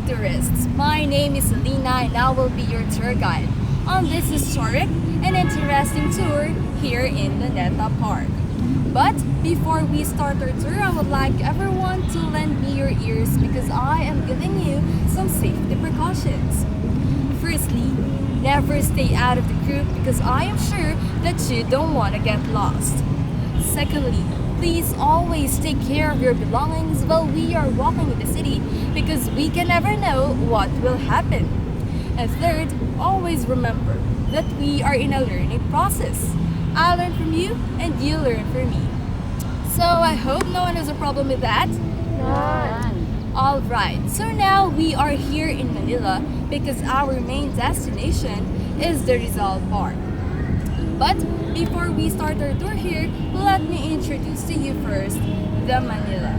tourists. My name is Selena and I will be your tour guide on this historic and interesting tour here in Luneta Park. But before we start our tour, I would like everyone to lend me your ears because I am giving you some safety precautions. Firstly, never stay out of the group because I am sure that you don't want to get lost. Secondly, please always take care of your belongings while we are walking in the city because we can never know what will happen. And third, always remember that we are in a learning process. I learn from you and you learn from me. So I hope no one has a problem with that. Alright, so now we are here in Manila because our main destination is the Rizal Park. But before we start our tour here, let me introduce to you first the Manila.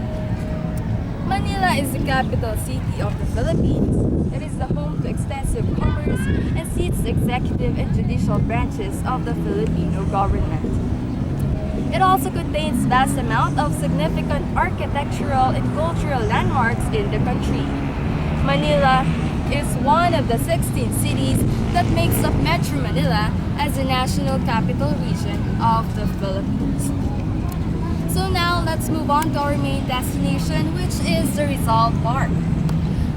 Manila is the capital city of the Philippines. It is the home to extensive commerce and seats the executive and judicial branches of the Filipino government. It also contains vast amount of significant architectural and cultural landmarks in the country. Manila is one of the 16 cities that makes up Metro Manila as the national capital region of the Philippines. So now let's move on to our main destination, which is the Rizal Park.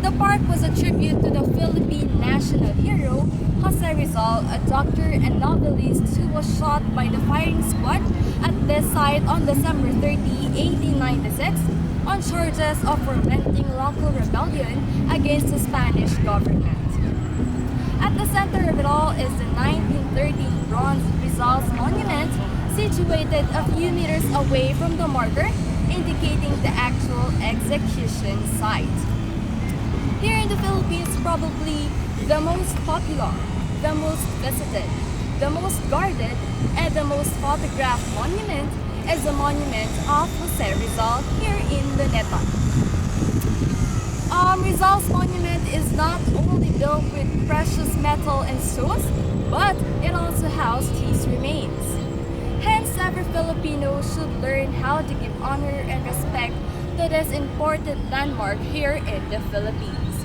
The park was a tribute to the Philippine national hero Jose Rizal, a doctor and novelist who was shot by the firing squad at this site on December 30, 1896 on charges of fomenting local rebellion against the Spanish government. At the center of it all is the 1913 bronze Rizal's monument, situated a few meters away from the marker, indicating the actual execution site. Here in the Philippines, probably the most popular, the most visited, the most guarded, and the most photographed monument is the monument of Jose Rizal here in Luneta. Rizal's monument is not only built with precious metal and stones, but it also housed his remains. Hence, every Filipino should learn how to give honor and respect to this important landmark here in the Philippines.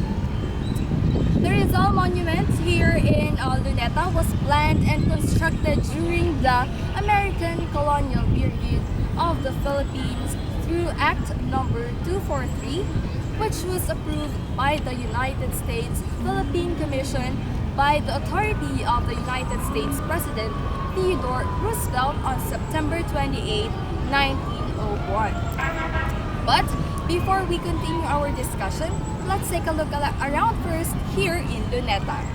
The Rizal Monument here in Luneta was planned and constructed during the American colonial period of the Philippines through Act Number 243, which was approved by the United States Philippine Commission by the authority of the United States President Theodore Roosevelt on September 28, 1901. But before we continue our discussion, let's take a look around first here in Luneta.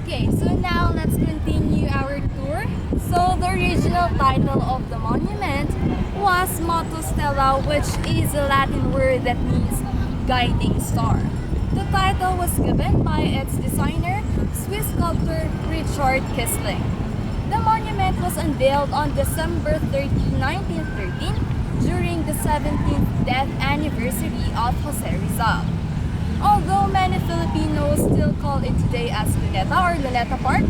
Okay, so now let's continue our tour. So the original title of the monument was Motu Stella, which is a Latin word that means guiding star. The title was given by its designer, Swiss sculptor Richard Kissling. The monument was unveiled on December 30, 1913 during the 17th death anniversary of Jose Rizal. Although many Filipinos still call it today as Luneta or Luneta Park,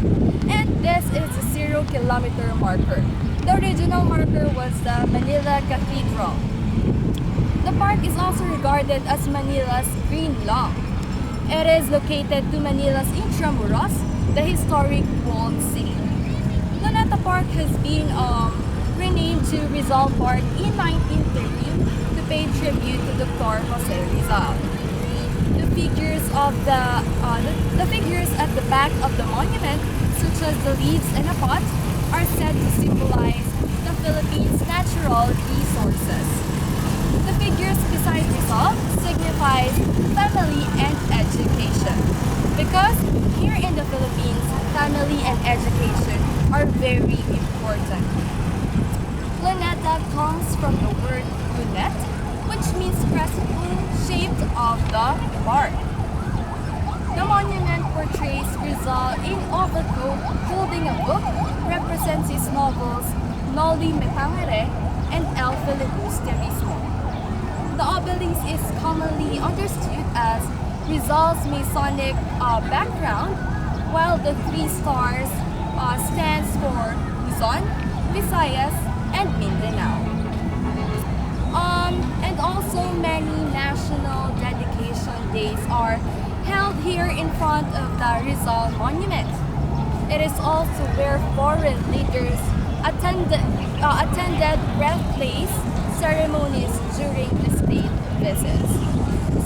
and this is a 0-kilometer marker. The original marker was the Manila Cathedral. The park is also regarded as Manila's Green Lung. It is located to Manila's Intramuros, the historic walled city. Luneta Park has been renamed to Rizal Park in 1913 to pay tribute to Dr. Jose Rizal. The figures at the back of the monument, such as the leaves in a pot, are said to symbolize the Philippines' natural resources. The figures beside Rizal signifies family and education. Because here in the Philippines, family and education are very important. Luneta comes from the word lunet, which means crescent moon shaped of the bark. The monument portrays Rizal in overcoat holding a book, represents his novels Noli Me Tangere and El Filibusterismo. The obelisk is commonly understood as Rizal's Masonic background, while the three stars stands for Luzon, Visayas, and Mindanao. And also many national dedication days are held here in front of the Rizal Monument. It is also where foreign leaders attended birthplace ceremonies during the state visits.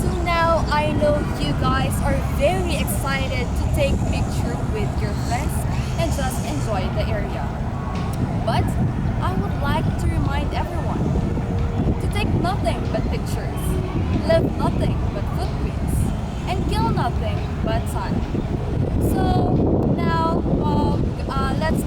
So now I know you guys are very excited to take picture with your friends and just enjoy the area. But I would like to remind everyone to take nothing but pictures, leave nothing but footprints, and kill nothing but time. So now let's